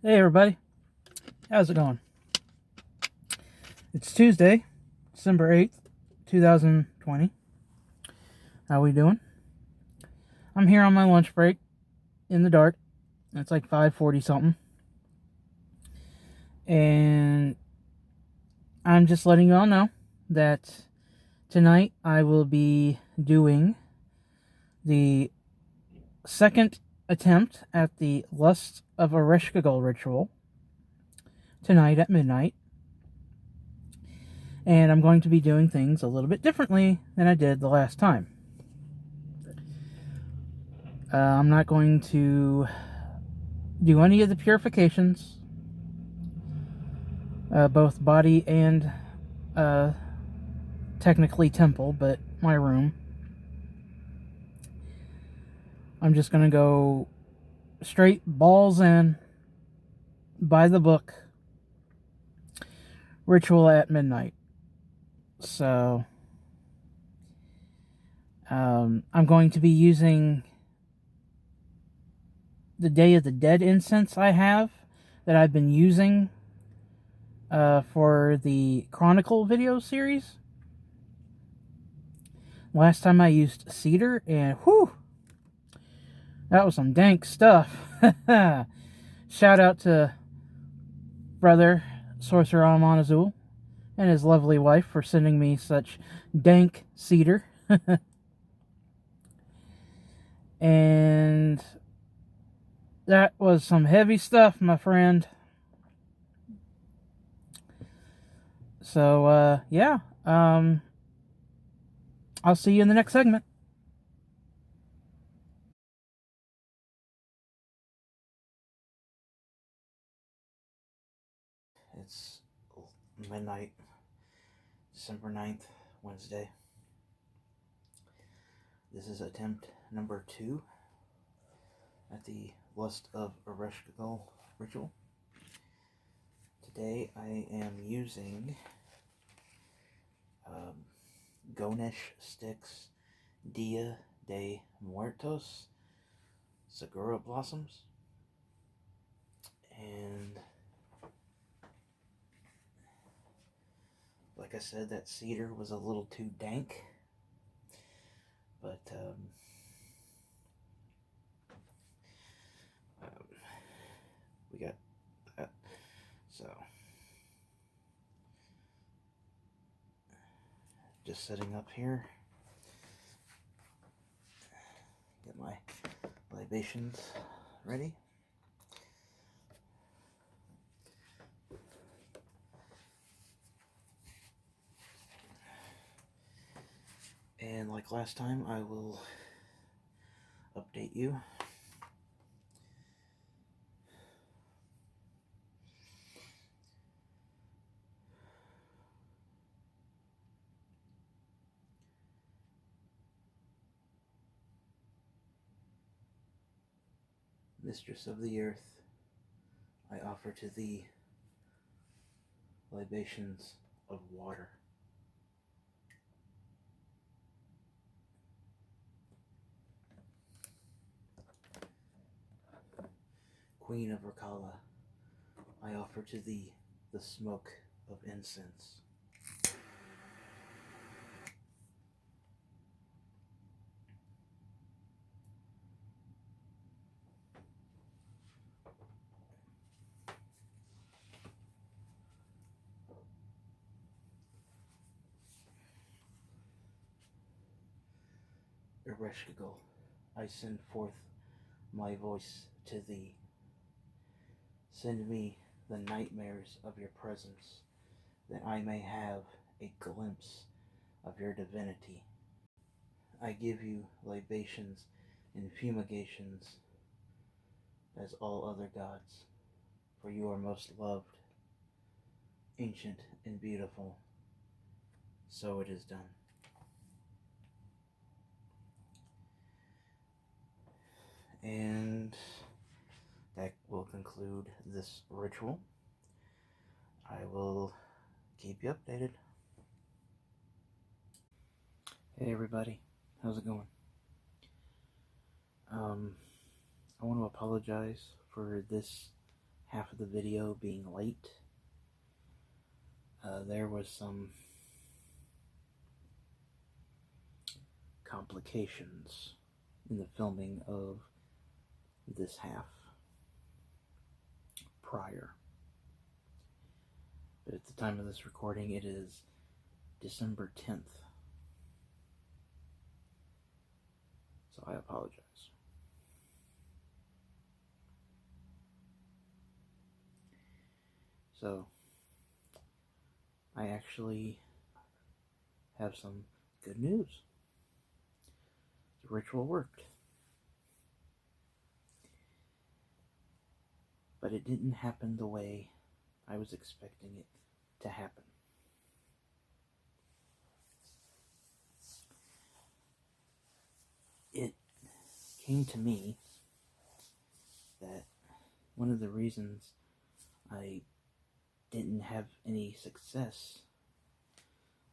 Hey everybody, how's it going? It's Tuesday, December 8th, 2020. How we doing? I'm here on my lunch break in the dark. It's like 5:40 something. And I'm just letting you all know that tonight I will be doing the second attempt at the Lust of Ereshkigal ritual tonight at midnight. And I'm going to be doing things a little bit differently than I did the last time. I'm not going to do any of the purifications, both body and technically temple, but my room. I'm just going to go straight balls in, by the book, ritual at midnight. So, I'm going to be using the Day of the Dead incense I have that I've been using for the Chronicle video series. Last time I used cedar, and whew, that was some dank stuff. Shout out to brother Sorcerer Amon Azul and his lovely wife for sending me such dank cedar. And that was some heavy stuff, my friend. So, yeah. I'll see you in the next segment. It's midnight, December 9th, Wednesday. This is attempt number 2 at the Lust of Ereshkigal ritual. Today I am using Ganesh sticks, Dia de Muertos, Sagura blossoms, and like I said, that cedar was a little too dank, but we got that. So just setting up here. Get my libations ready. And like last time, I will update you. Mistress of the earth, I offer to thee libations of water. Queen of Rakala, I offer to thee the smoke of incense. Ereshkigal, I send forth my voice to thee. Send me the nightmares of your presence, that I may have a glimpse of your divinity. I give you libations and fumigations as all other gods, for you are most loved, ancient and beautiful. So it is done. And that will conclude this ritual. I will keep you updated. Hey everybody, how's it going? I want to apologize for this half of the video being late. There was some complications in the filming of this half prior. But at the time of this recording, it is December 10th. So I apologize. So, I actually have some good news. The ritual worked. But it didn't happen the way I was expecting it to happen. It came to me that one of the reasons I didn't have any success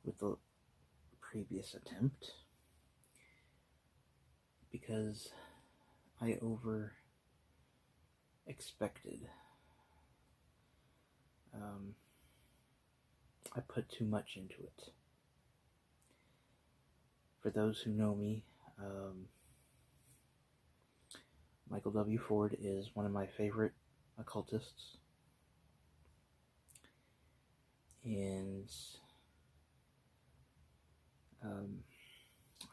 with the previous attempt because I expected. I put too much into it. For those who know me, Michael W. Ford is one of my favorite occultists. And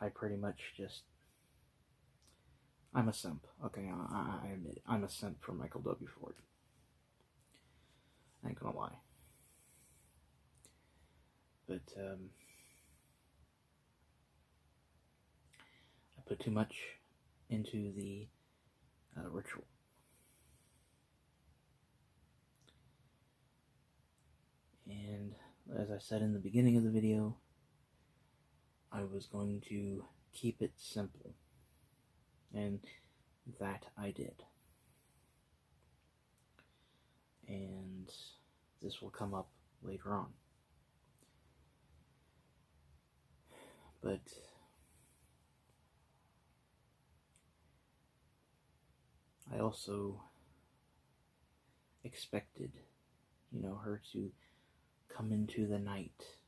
I pretty much just, I'm a simp. Okay, I admit it. I'm a simp for Michael W. Ford. I ain't gonna lie. But I put too much into the ritual. And as I said in the beginning of the video, I was going to keep it simple. And that I did. And this will come up later on. But I also expected, her to come into the night,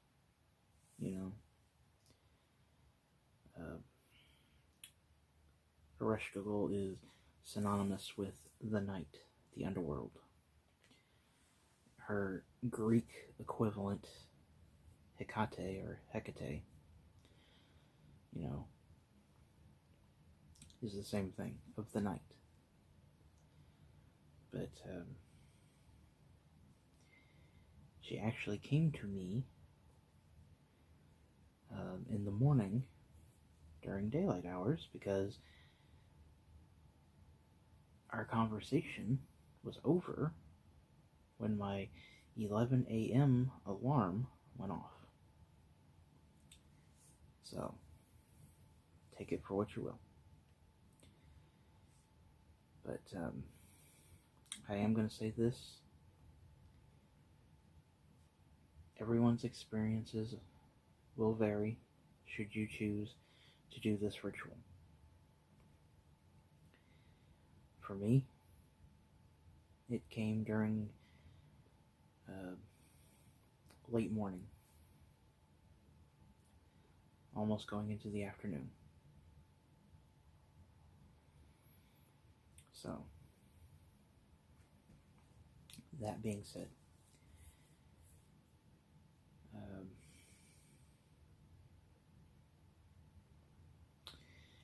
Ereshkigal is synonymous with the night, the underworld. Her Greek equivalent, Hecate or Hecate, is the same thing, of the night. But she actually came to me in the morning during daylight hours because our conversation was over when my 11 a.m. alarm went off. So, take it for what you will. But, I am going to say this. Everyone's experiences will vary should you choose to do this ritual. For me, it came during late morning, almost going into the afternoon. So, that being said,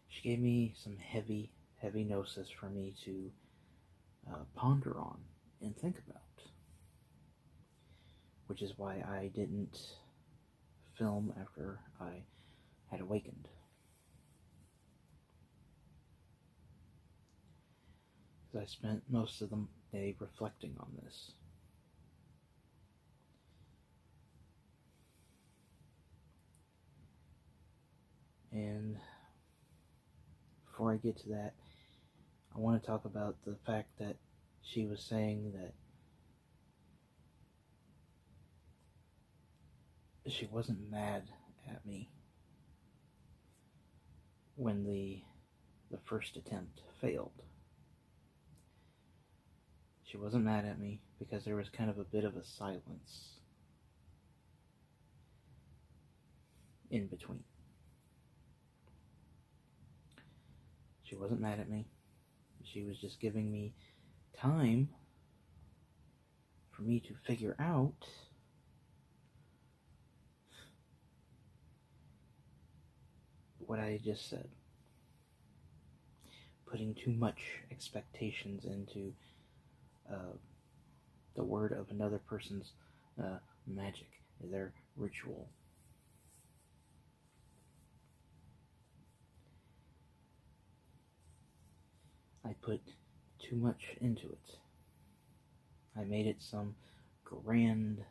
she gave me some heavy gnosis for me to ponder on and think about, which is why I didn't film after I had awakened. Because I spent most of the day reflecting on this. And before I get to that, I want to talk about the fact that she was saying that she wasn't mad at me when the first attempt failed. She wasn't mad at me because there was kind of a bit of a silence in between. She wasn't mad at me. She was just giving me time for me to figure out what I just said. Putting too much expectations into the word of another person's magic, their ritual. I put too much into it. I made it some grand,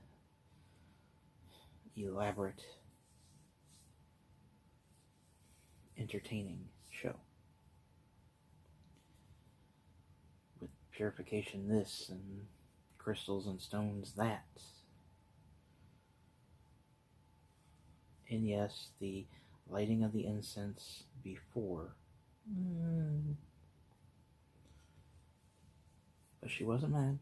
elaborate, entertaining show. With purification this and crystals and stones that. And yes, the lighting of the incense before. But she wasn't mad.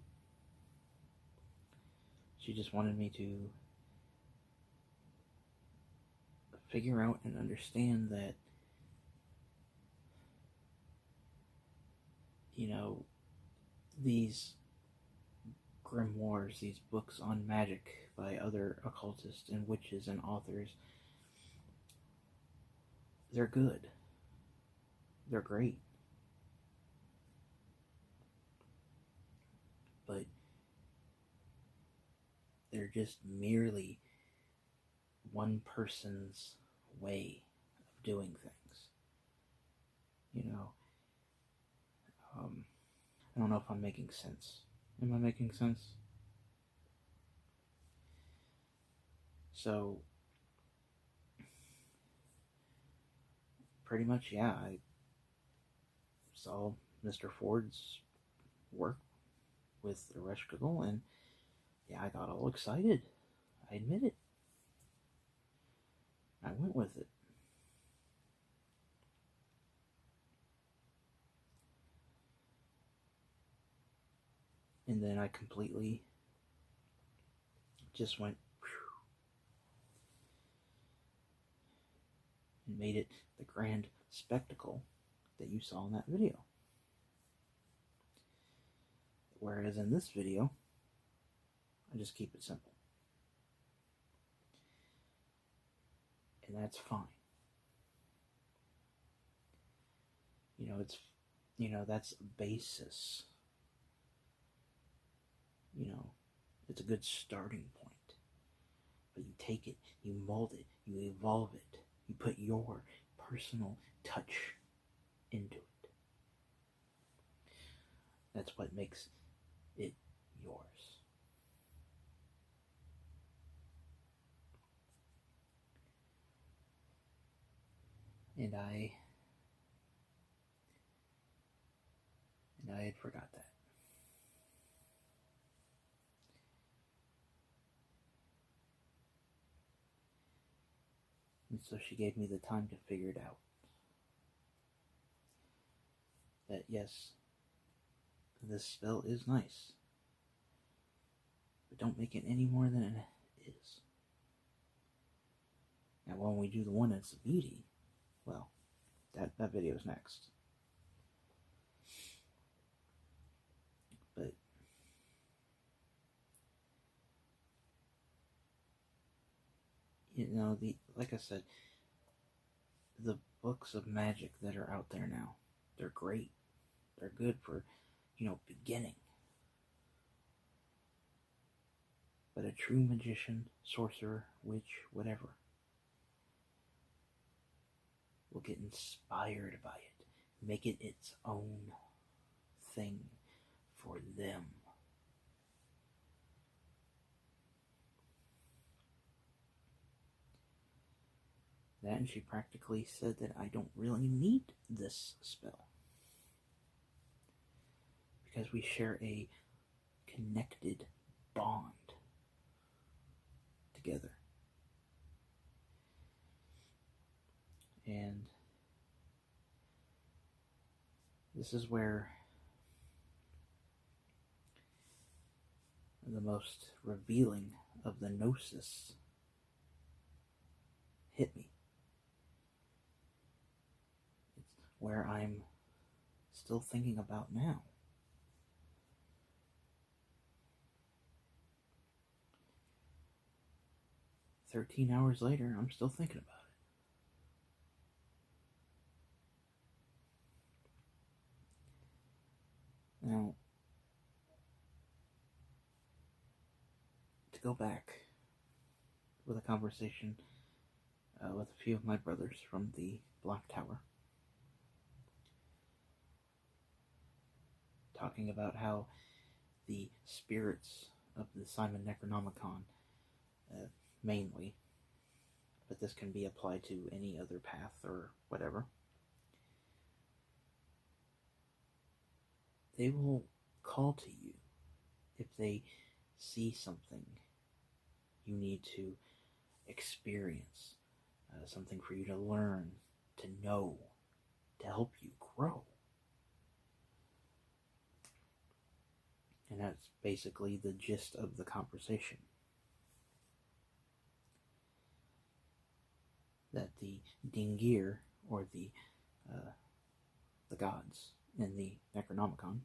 She just wanted me to figure out and understand that, you know, these grimoires, these books on magic by other occultists and witches and authors, they're good. They're great. But they're just merely one person's way of doing things. You know, I don't know if I'm making sense. Am I making sense? So, pretty much, yeah, I saw Mr. Ford's work with Ereshkigal, and yeah, I got all excited. I admit it. I went with it. And then I completely just went and made it the grand spectacle that you saw in that video. Whereas in this video, I just keep it simple. And that's fine. You know, that's a basis. You know, it's a good starting point. But you take it, you mold it, you evolve it, you put your personal touch into it. That's what makes it yours. And I had forgot that. And so she gave me the time to figure it out. That yes, this spell is nice, but don't make it any more than it is. Now when we do the one that's the beauty, well, that video is next. But you know, like I said, the books of magic that are out there now, they're great. They're good for, you know, beginning. But a true magician, sorcerer, witch, whatever, will get inspired by it, make it its own thing for them. That, and she practically said that I don't really need this spell, because we share a connected bond together. And this is where the most revealing of the gnosis hit me. It's where I'm still thinking about now. "13 hours later, I'm still thinking about it." Now, to go back with a conversation with a few of my brothers from the Black Tower, talking about how the spirits of the Simon Necronomicon, mainly, but this can be applied to any other path or whatever, they will call to you if they see something you need to experience, something for you to learn, to know, to help you grow. And that's basically the gist of the conversation. That the Dingir, or the gods in the Necronomicon,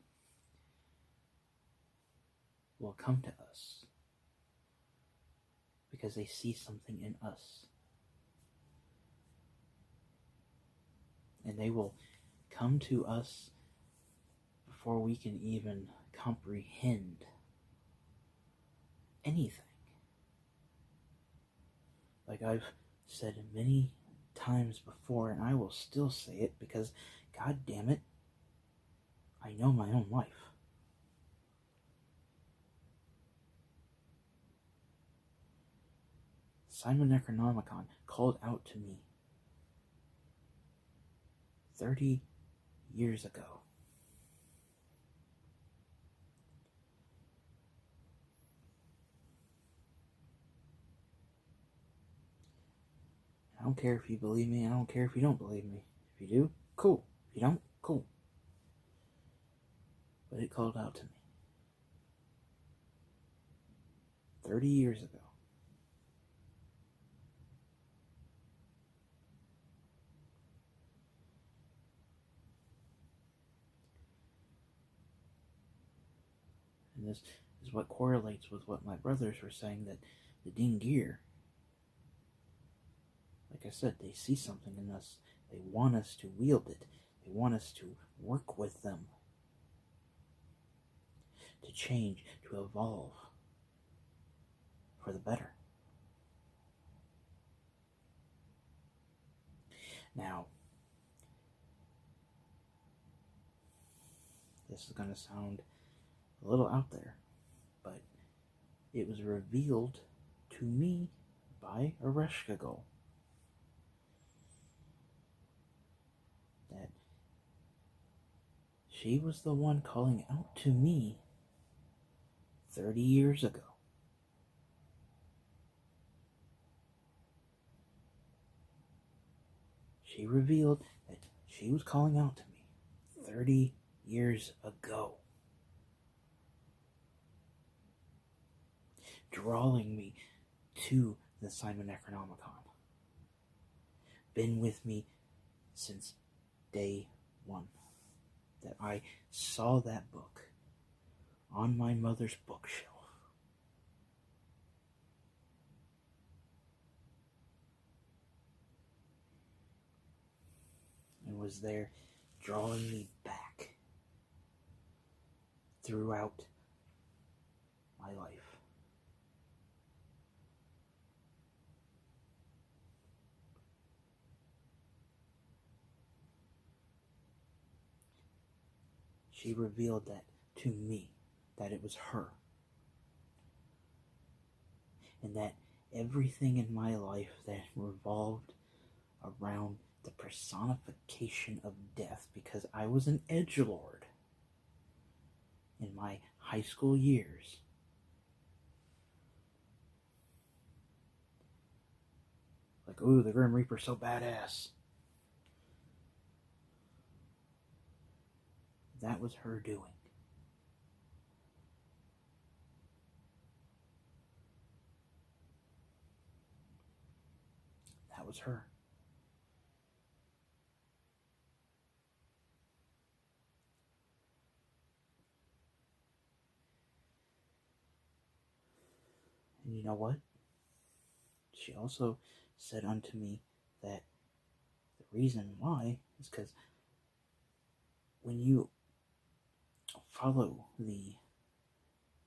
will come to us because they see something in us. And they will come to us before we can even comprehend anything. Like I've said many times before, and I will still say it because, god damn it, I know my own life. Simon Necronomicon called out to me 30 years ago. I don't care if you believe me, I don't care if you don't believe me. If you do, cool. If you don't, cool. But it called out to me 30 years ago. And this is what correlates with what my brothers were saying, that the Dingir, like I said, they see something in us. They want us to wield it. They want us to work with them. To change, to evolve for the better. Now, this is going to sound a little out there, but it was revealed to me by Ereshkigal that she was the one calling out to me 30 years ago. She revealed that she was calling out to me 30 years ago, drawing me to the Simon Necronomicon. Been with me since day one, that I saw that book on my mother's bookshelf. And was there drawing me back throughout my life. She revealed that to me, that it was her. And that everything in my life that revolved around the personification of death, because I was an edgelord in my high school years. Like, ooh, the Grim Reaper's so badass. That was her doing. That was her. And you know what? She also said unto me that the reason why is because when you follow the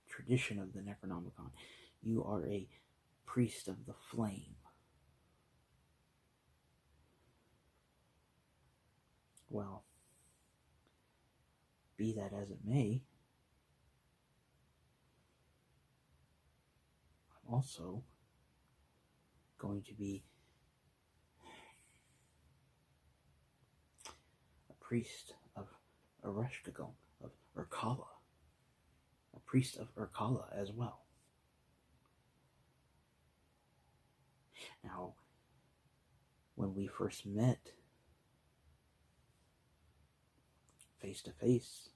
tradition of the Necronomicon, you are a priest of the flame. Well, be that as it may, I'm also going to be a priest of Ereshkigal, of Urkala, a priest of Urkala as well. Now, when we first met face to face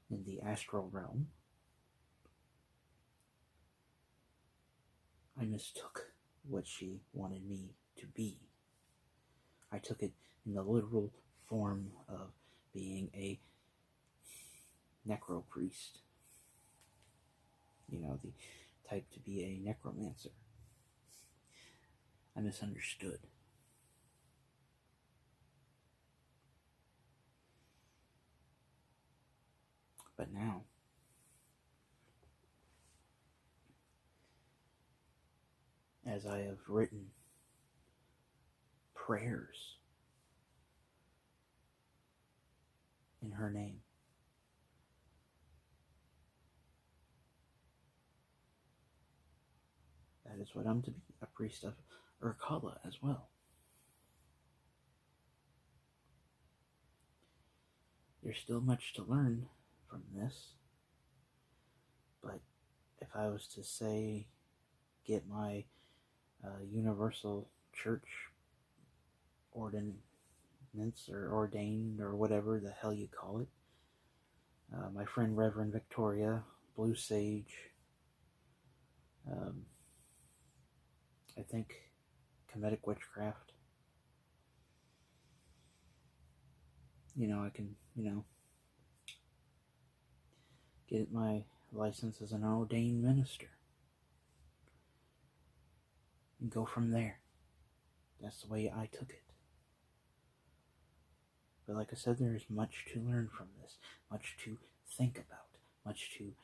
in the astral realm, I mistook what she wanted me to be. I took it in the literal form of being a necro priest. You know, the type to be a necromancer. I misunderstood. But now, as I have written prayers in her name, that is what I'm to be, a priest of Urkala as well. There's still much to learn from this, but if I was to say, get my universal church ordinance or ordained or whatever the hell you call it, my friend Reverend Victoria, Blue Sage, I think Comedic Witchcraft, I can, get my license as an ordained minister and go from there. That's the way I took it. But like I said, there is much to learn from this, much to think about, much to,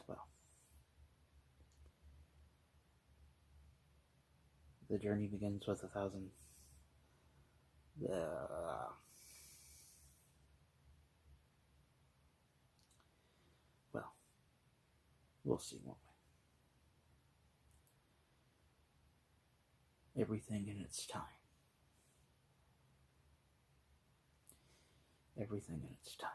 well, the journey begins with 1,000. Well, we'll see, won't we? Everything in its time. Everything in its time.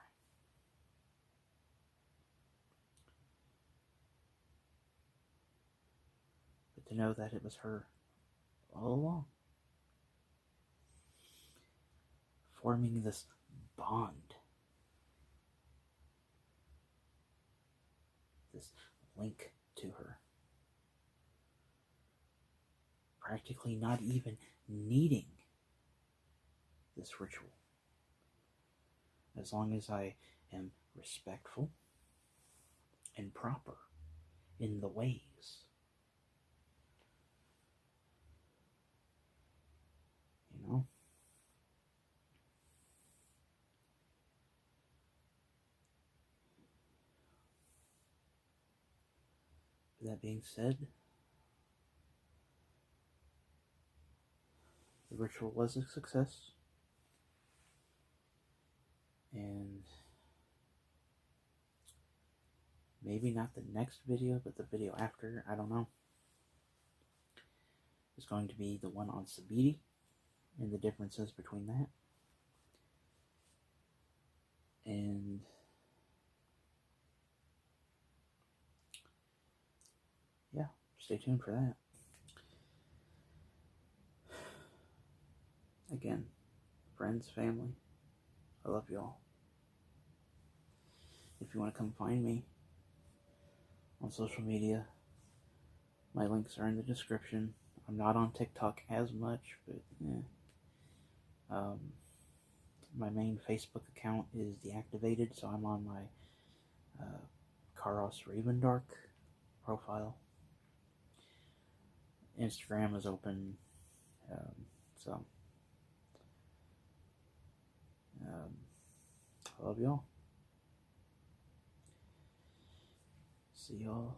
But to know that it was her all along, forming this bond, this link to her, practically not even needing this ritual. As long as I am respectful and proper in the ways. With that being said, the ritual was a success. And maybe not the next video, but the video after, I don't know, is going to be the one on Sabidi and the differences between that. And yeah, stay tuned for that. Again, friends, family, I love you all. If you want to come find me, on social media. My links are in the description. I'm not on TikTok as much, but my main Facebook account is deactivated, so I'm on my Karos Ravendark profile. Instagram is open, so I love y'all. See y'all